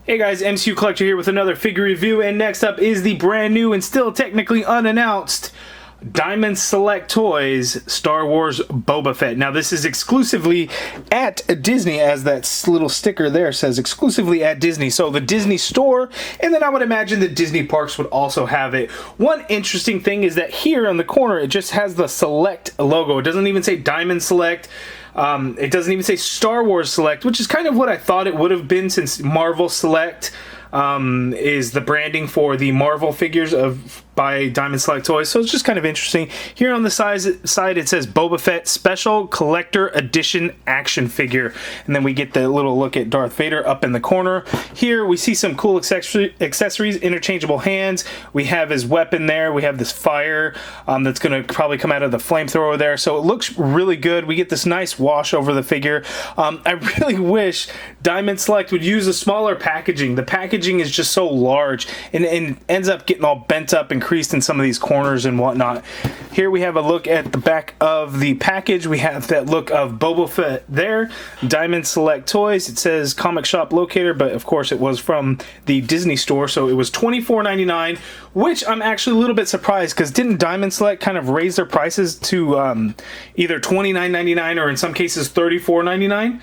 Hey guys, MCU Collector here with another figure review, and next up is the brand new and still technically unannounced Diamond Select Toys Star Wars Boba Fett. Now this is exclusively at Disney, as that little sticker there says, exclusively at Disney. So the Disney store, and then I would imagine the Disney parks would also have it. One interesting thing is that here on the corner it just has the Select logo. It doesn't even say Diamond Select. It doesn't even say Star Wars Select, which is kind of what I thought it would have been, since Marvel Select is the branding for the Marvel figures by Diamond Select Toys. So it's just kind of interesting. Here on the side it says Boba Fett Special Collector Edition Action Figure. And then we get the little look at Darth Vader up in the corner. Here we see some cool accessories, interchangeable hands. We have his weapon there. We have this fire that's going to probably come out of the flamethrower there. So it looks really good. We get this nice wash over the figure. I really wish Diamond Select would use a smaller packaging. The packaging is just so large and ends up getting all bent up and creased in some of these corners and whatnot. Here we have a look at the back of the package. We have that look of Boba Fett there. Diamond Select Toys. It says comic shop locator, but of course it was from the Disney store, so it was $24.99, which I'm actually a little bit surprised, because didn't Diamond Select kind of raise their prices to either $29.99 or in some cases $34.99?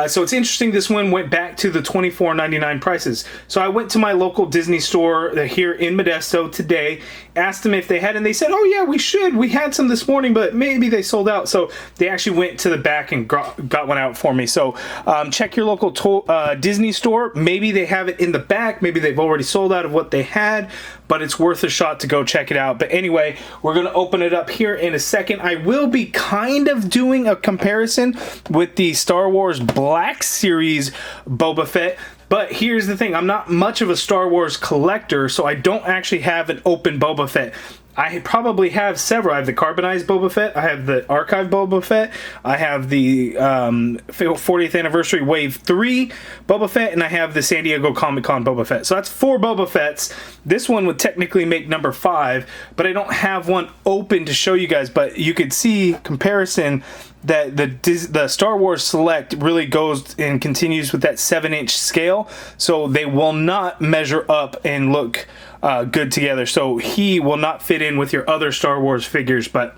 So it's interesting this one went back to the $24.99 prices. So I went to my local Disney store here in Modesto today, asked them if they had, and they said, oh yeah, we should. We had some this morning, but maybe they sold out. So they actually went to the back and got one out for me. So check your local Disney store. Maybe they have it in the back. Maybe they've already sold out of what they had, but it's worth a shot to go check it out. But anyway, we're going to open it up here in a second. I will be kind of doing a comparison with the Star Wars Black Series Boba Fett. But here's the thing, I'm not much of a Star Wars collector, so I don't actually have an open Boba Fett. I probably have several. I have the carbonized Boba Fett, I have the archive Boba Fett, I have the 40th anniversary Wave 3 Boba Fett, and I have the San Diego Comic-Con Boba Fett. So that's 4 Boba Fetts. This one would technically make number 5, but I don't have one open to show you guys. But you could see comparison that the Star Wars Select really goes and continues with that 7-inch scale, so they will not measure up and look good together. So he will not fit in with your other Star Wars figures. But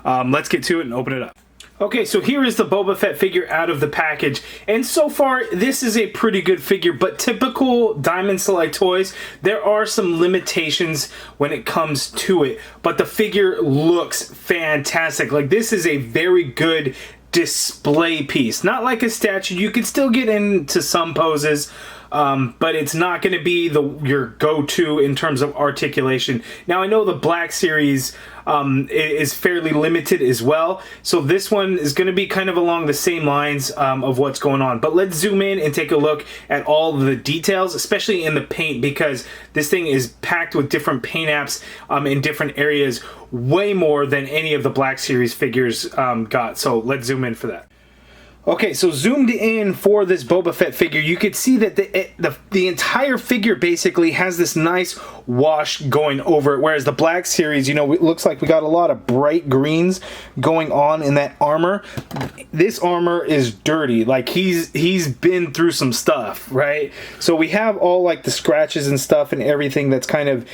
let's get to it and open it up. Okay, so here is the Boba Fett figure out of the package, and so far this is a pretty good figure, but typical Diamond Select Toys, there are some limitations when it comes to it, but the figure looks fantastic. Like, this is a very good display piece, not like a statue. You can still get into some poses, but it's not going to be your go-to in terms of articulation. Now, I know the Black Series is fairly limited as well, so this one is going to be kind of along the same lines of what's going on. But let's zoom in and take a look at all the details, especially in the paint, because this thing is packed with different paint apps in different areas, way more than any of the Black Series figures got. So let's zoom in for that. Okay, so zoomed in for this Boba Fett figure, you could see that the entire figure basically has this nice wash going over it, whereas the Black Series, you know, it looks like we got a lot of bright greens going on in that armor. This armor is dirty. Like, he's been through some stuff, right? So we have all like the scratches and stuff and everything that's kind of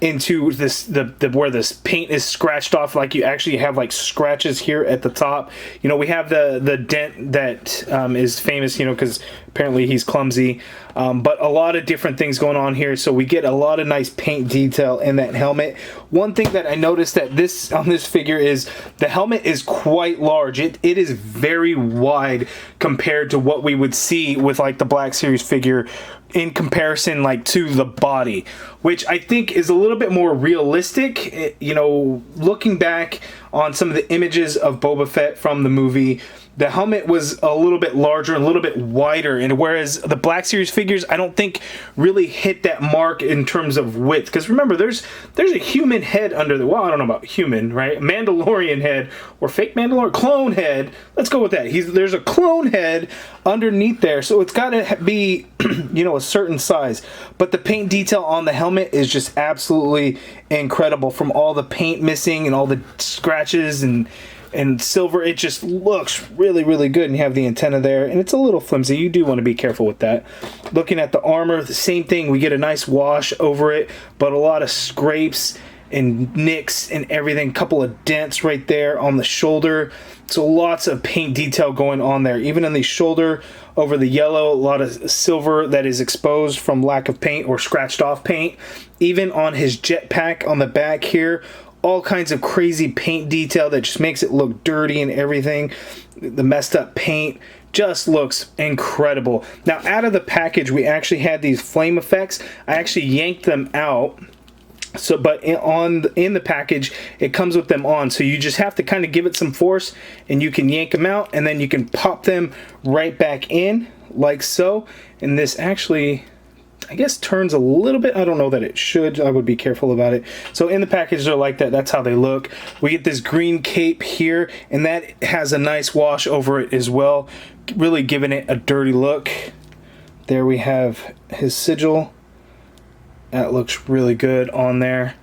into this where this paint is scratched off. Like, you actually have like scratches here at the top. You know, we have the dent that is famous, you know, because apparently he's clumsy, but a lot of different things going on here. So we get a lot of nice paint detail in that helmet. One thing that I noticed that on this figure is the helmet is quite large. It is very wide compared to what we would see with like the Black Series figure, in comparison like to the body, which I think is a little bit more realistic. You know, looking back on some of the images of Boba Fett from the movie, the helmet was a little bit larger, a little bit wider, and whereas the Black Series figures, I don't think really hit that mark in terms of width. Because remember, there's a human head under the, well, I don't know about human, right? Mandalorian head, or fake Mandalorian, clone head. Let's go with that. There's a clone head underneath there, so it's got to be, you know, a certain size. But the paint detail on the helmet is just absolutely incredible, from all the paint missing and all the scratches and and silver. It just looks really, really good. And you have the antenna there, and it's a little flimsy. You do want to be careful with that. Looking at the armor, the same thing. We get a nice wash over it, but a lot of scrapes and nicks and everything. Couple of dents right there on the shoulder. So lots of paint detail going on there. Even on the shoulder over the yellow, a lot of silver that is exposed from lack of paint or scratched off paint. Even on his jetpack on the back here, all kinds of crazy paint detail that just makes it look dirty and everything. The messed up paint just looks incredible. Now, out of the package, we actually had these flame effects. I actually yanked them out. So, but in the package, it comes with them on. So you just have to kind of give it some force, and you can yank them out, and then you can pop them right back in like so. And this actually, I guess, turns a little bit. I don't know that it should. I would be careful about it. So in the package, they're like that. That's how they look. We get this green cape here, and that has a nice wash over it as well, really giving it a dirty look. There we have his sigil. That looks really good on there.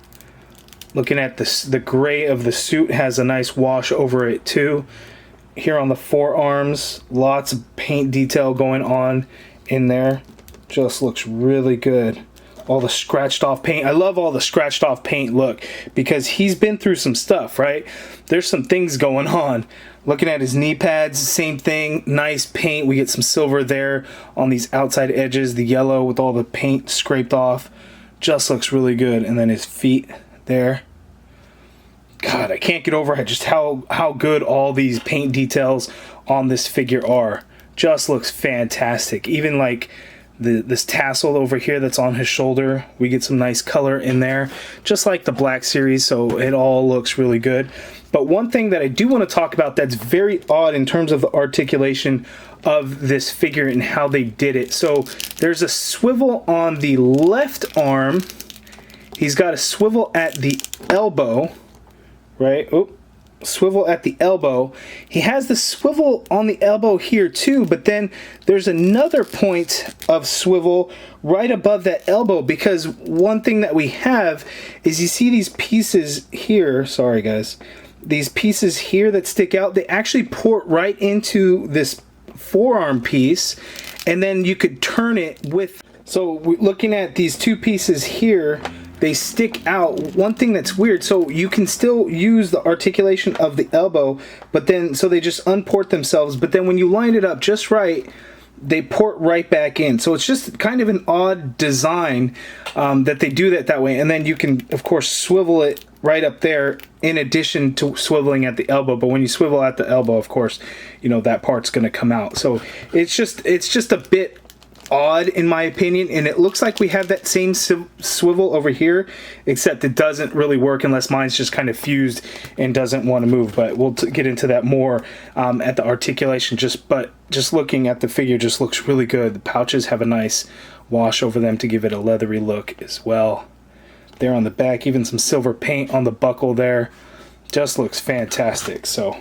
Looking at this, the gray of the suit has a nice wash over it too. Here on the forearms, lots of paint detail going on in there. Just looks really good. All the scratched off paint. I love all the scratched off paint look because he's been through some stuff, right? There's some things going on. Looking at his knee pads, same thing. Nice paint. We get some silver there on these outside edges. The yellow with all the paint scraped off. Just looks really good. And then his feet there. God, I can't get over just how good all these paint details on this figure are. Just looks fantastic. Even like this tassel over here that's on his shoulder, we get some nice color in there, just like the Black Series, so it all looks really good. But one thing that I do want to talk about that's very odd in terms of the articulation of this figure and how they did it. So there's a swivel on the left arm. He's got a swivel at the elbow, right? Oh, swivel at the elbow. He has the swivel on the elbow here too, but then there's another point of swivel right above that elbow, because one thing that we have is, you see these pieces here, sorry guys, these pieces here that stick out, they actually port right into this forearm piece, and then you could turn it with, so looking at these two pieces here, they stick out. One thing that's weird, so you can still use the articulation of the elbow, but then, so they just unport themselves, but then when you line it up just right, they port right back in. So it's just kind of an odd design that they do that way. And then you can, of course, swivel it right up there in addition to swiveling at the elbow. But when you swivel at the elbow, of course, you know, that part's going to come out. So it's just a bit odd in my opinion, and it looks like we have that same swivel over here, except it doesn't really work unless mine's just kind of fused and doesn't want to move. But we'll get into that more at the articulation. But just looking at the figure just looks really good. The pouches have a nice wash over them to give it a leathery look as well. There on the back, even some silver paint on the buckle there, just looks fantastic. So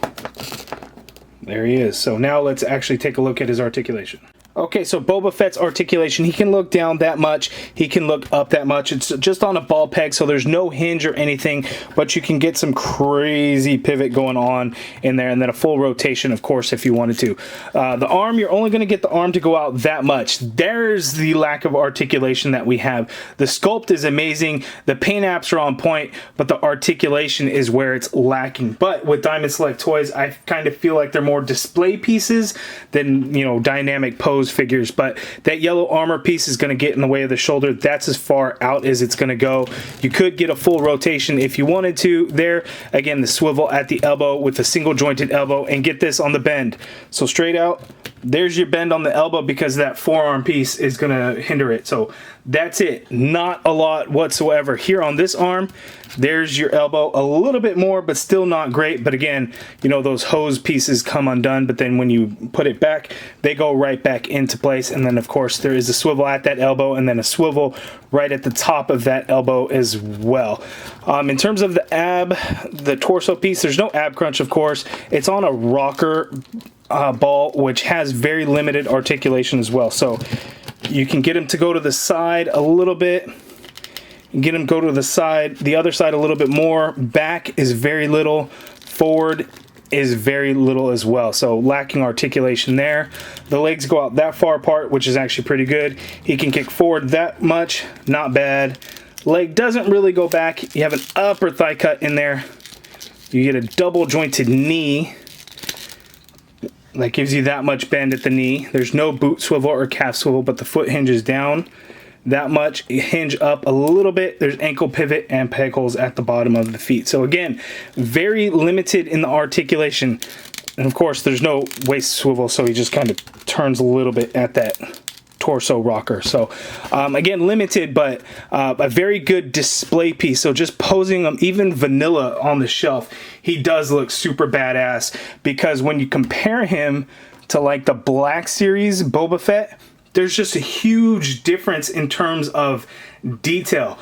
there he is. So now let's actually take a look at his articulation. Okay, so Boba Fett's articulation, he can look down that much, he can look up that much. It's just on a ball peg, so there's no hinge or anything, but you can get some crazy pivot going on in there, and then a full rotation, of course, if you wanted to. The arm, you're only going to get the arm to go out that much. There's the lack of articulation that we have. The sculpt is amazing, the paint apps are on point, but the articulation is where it's lacking. But with Diamond Select Toys, I kind of feel like they're more display pieces than, you know, dynamic pose figures. But that yellow armor piece is going to get in the way of the shoulder. That's as far out as it's going to go. You could get a full rotation if you wanted to there. Again, the swivel at the elbow with a single jointed elbow, and get this on the bend. So straight out, there's your bend on the elbow because that forearm piece is going to hinder it. So that's it. Not a lot whatsoever. Here on this arm, there's your elbow. A little bit more, but still not great. But again, you know, those hose pieces come undone, but then when you put it back, they go right back into place. And then, of course, there is a swivel at that elbow, and then a swivel right at the top of that elbow as well. In terms of the ab, the torso piece, there's no ab crunch, of course. It's on a rocker ball, which has very limited articulation as well. So you can get him to go to the side a little bit, get him go to the side, the other side a little bit more. Back is very little. Forward is very little as well, so lacking articulation there. The legs go out that far apart, which is actually pretty good. He can kick forward that much, not bad. Leg doesn't really go back. You have an upper thigh cut in there. You get a double jointed knee that gives you that much bend at the knee. There's no boot swivel or calf swivel, but the foot hinges down that much. You hinge up a little bit. There's ankle pivot and peg holes at the bottom of the feet. So again, very limited in the articulation. And of course, there's no waist swivel, so he just kind of turns a little bit at that torso rocker. So again, limited, but a very good display piece. So just posing him, even vanilla on the shelf, he does look super badass, because when you compare him to like the Black Series Boba Fett, there's just a huge difference in terms of detail.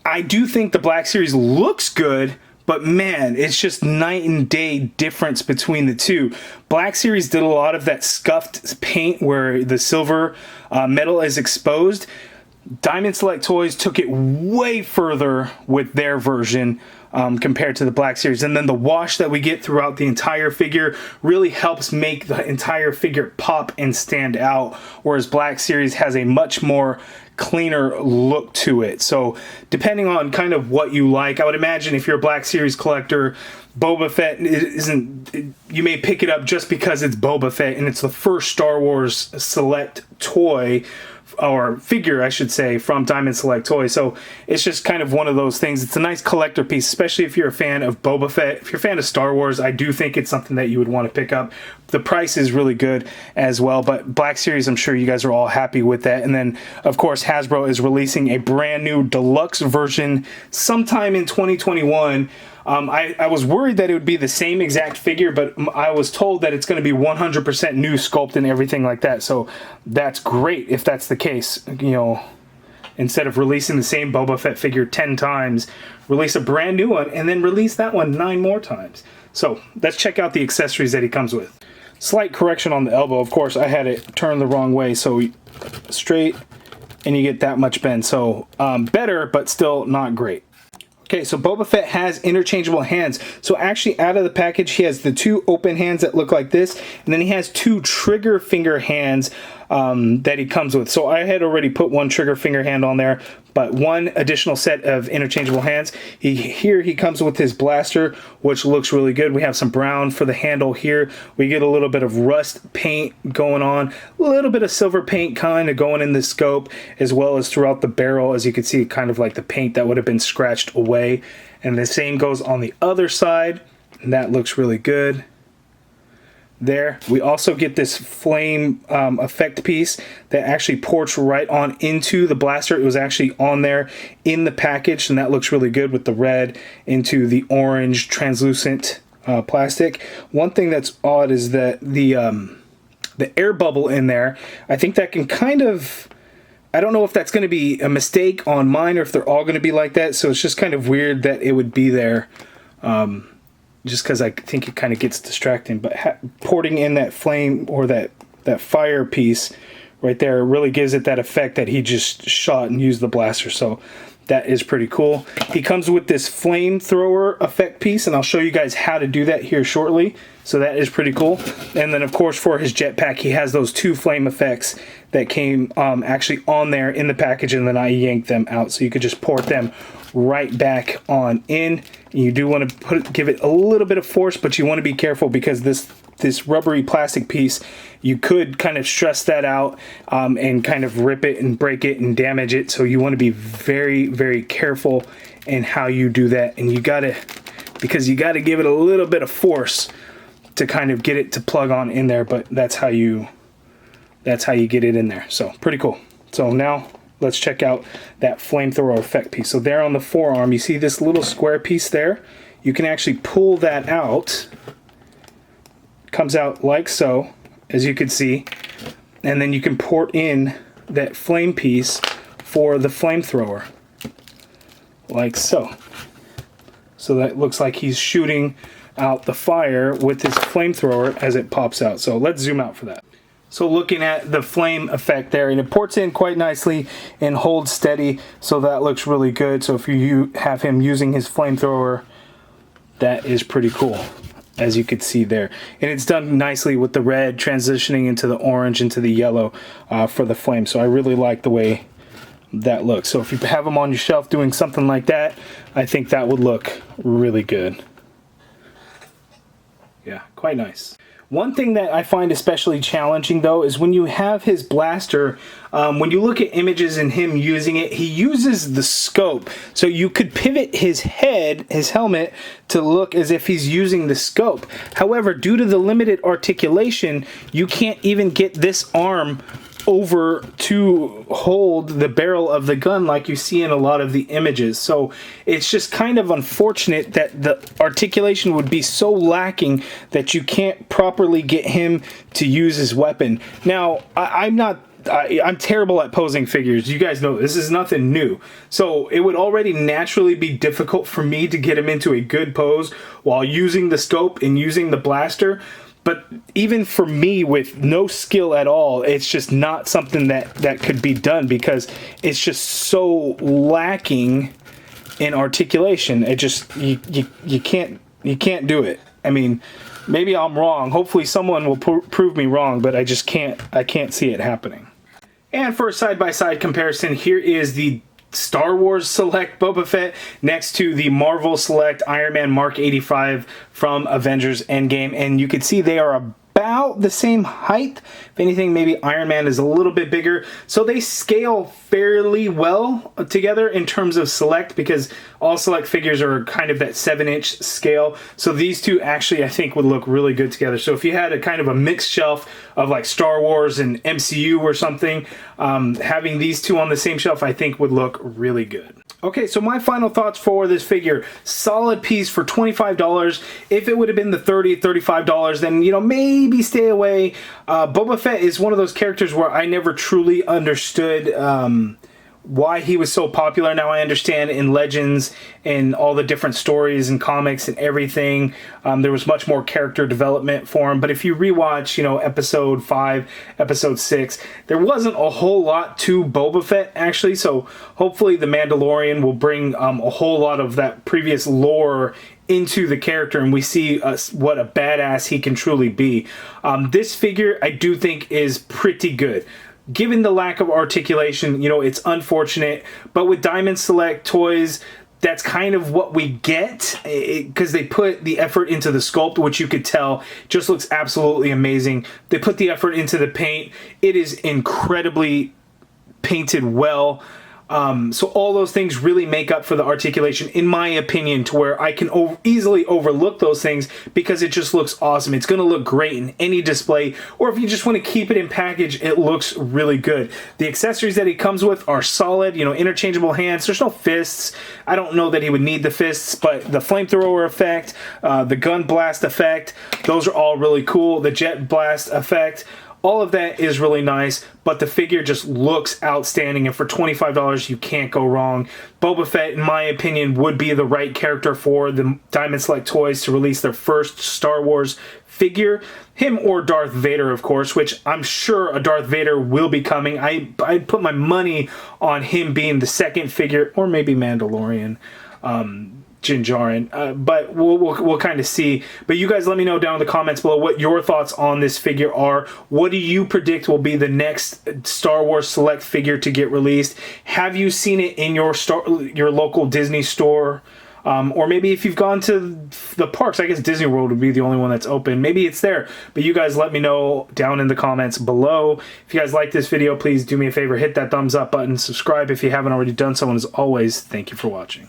I do think the Black Series looks good, but man, it's just night and day difference between the two. Black Series did a lot of that scuffed paint where the silver metal is exposed. Diamond Select Toys took it way further with their version compared to the Black Series. And then the wash that we get throughout the entire figure really helps make the entire figure pop and stand out, whereas Black Series has a much more cleaner look to it. So depending on kind of what you like, I would imagine if you're a Black Series collector, Boba Fett you may pick it up just because it's Boba Fett and it's the first Star Wars Select toy, or figure I should say, from Diamond Select Toys. So it's just kind of one of those things. It's a nice collector piece, especially if you're a fan of Boba Fett. If you're a fan of Star Wars, I do think it's something that you would want to pick up. The price is really good as well, but Black Series, I'm sure you guys are all happy with that. And then of course Hasbro is releasing a brand new deluxe version sometime in 2021. I was worried that it would be the same exact figure, but I was told that it's going to be 100% new sculpt and everything like that. So that's great if that's the case. You know, instead of releasing the same Boba Fett figure 10 times, release a brand new one and then release that one 9 more times. So let's check out the accessories that he comes with. Slight correction on the elbow. Of course, I had it turned the wrong way, so straight, and you get that much bend. So better, but still not great. Okay, so Boba Fett has interchangeable hands. So actually out of the package, he has the 2 open hands that look like this, and then he has 2 trigger finger hands that he comes with. So I had already put 1 trigger finger hand on there, but 1 additional set of interchangeable hands. Here he comes with his blaster, which looks really good. We have some brown for the handle here. We get a little bit of rust paint going on, a little bit of silver paint kind of going in the scope, as well as throughout the barrel. As you can see, kind of like the paint that would have been scratched away. And the same goes on the other side, and that looks really good. There we also get this flame effect piece that actually ports right on into the blaster. It was actually on there in the package, and that looks really good with the red into the orange translucent plastic. One thing that's odd is that the air bubble in there, I think that can kind of, I don't know if that's going to be a mistake on mine or if they're all going to be like that, so it's just kind of weird that it would be there. Just because I think it kind of gets distracting, but porting in that flame or that fire piece right there really gives it that effect that he just shot and used the blaster. So that is pretty cool. He comes with this flamethrower effect piece, and I'll show you guys how to do that here shortly. So that is pretty cool. And then of course for his jetpack, he has those 2 flame effects that came actually on there in the package, and then I yanked them out, so you could just port them right back on in. You do want to give it a little bit of force, but you want to be careful because this rubbery plastic piece, you could kind of stress that out and kind of rip it and break it and damage it. So you want to be very, very careful in how you do that, and you gotta give it a little bit of force to kind of get it to plug on in there. But that's how you get it in there. So pretty cool. So now let's check out that flamethrower effect piece. So there on the forearm, you see this little square piece there? You can actually pull that out. It comes out like so, as you can see. And then you can port in that flame piece for the flamethrower. Like so. So that looks like he's shooting out the fire with his flamethrower as it pops out. So let's zoom out for that. So looking at the flame effect there, and it ports in quite nicely and holds steady, so that looks really good. So if you have him using his flamethrower, that is pretty cool. as you could see there. And it's done nicely with the red transitioning into the orange, into the yellow for the flame. So I really like the way that looks. So if you have them on your shelf doing something like that, I think that would look really good. Yeah, quite nice. One thing that I find especially challenging though is when you have his blaster, when you look at images and him using it, he uses the scope. So you could pivot his head, his helmet, to look as if he's using the scope. However, due to the limited articulation, you can't even get this arm over to hold the barrel of the gun like you see in a lot of the images. So it's just kind of unfortunate that the articulation would be so lacking that you can't properly get him to use his weapon. Now, I'm terrible at posing figures. You guys know this is nothing new. So it would already naturally be difficult for me to get him into a good pose while using the scope and using the blaster. But even for me with no skill at all, it's just not something that could be done because it's just so lacking in articulation. It just you can't do it. I mean, maybe I'm wrong. Hopefully someone will prove me wrong, but I can't see it happening. And for a side-by-side comparison, here is the Star Wars Select Boba Fett next to the Marvel Select Iron Man Mark 85 from Avengers Endgame, and you can see they are about the same height. If anything, maybe Iron Man is a little bit bigger. So they scale fairly well together in terms of Select, because all Select figures are kind of that 7-inch scale. So these two actually, I think, would look really good together. So if you had a kind of a mixed shelf of like Star Wars and MCU or something, having these two on the same shelf, I think would look really good. Okay, so my final thoughts for this figure. Solid piece for $25. If it would have been the $30, $35, then, you know, maybe stay away. Boba Fett is one of those characters where I never truly understood why he was so popular. Now I understand in Legends and all the different stories and comics and everything, there was much more character development for him. But if you rewatch, you know, episode 5, episode 6, there wasn't a whole lot to Boba Fett actually. So hopefully the Mandalorian will bring a whole lot of that previous lore into the character, and we see what a badass he can truly be. This figure I do think is pretty good. Given the lack of articulation, you know, it's unfortunate, but with Diamond Select toys, that's kind of what we get, because they put the effort into the sculpt, which you could tell just looks absolutely amazing. They put the effort into the paint. It is incredibly painted well. So all those things really make up for the articulation, in my opinion, to where I can easily overlook those things because it just looks awesome. It's going to look great in any display, or if you just want to keep it in package, it looks really good. The accessories that he comes with are solid, you know, interchangeable hands. There's no fists. I don't know that he would need the fists, but the flamethrower effect, the gun blast effect, those are all really cool. The jet blast effect, all of that is really nice, but the figure just looks outstanding, and for $25, you can't go wrong. Boba Fett, in my opinion, would be the right character for the Diamond Select Toys to release their first Star Wars figure. Him or Darth Vader, of course, which I'm sure a Darth Vader will be coming. I'd put my money on him being the second figure, or maybe Mandalorian. Din Djarin, but we'll kind of see. But you guys let me know down in the comments below what your thoughts on this figure are. What do you predict will be the next Star Wars Select figure to get released? Have you seen it in your local Disney store? Or maybe if you've gone to the parks, I guess Disney World would be the only one that's open. Maybe it's there. But you guys let me know down in the comments below. If you guys like this video, please do me a favor, hit that thumbs up button, subscribe if you haven't already done so, and as always, thank you for watching.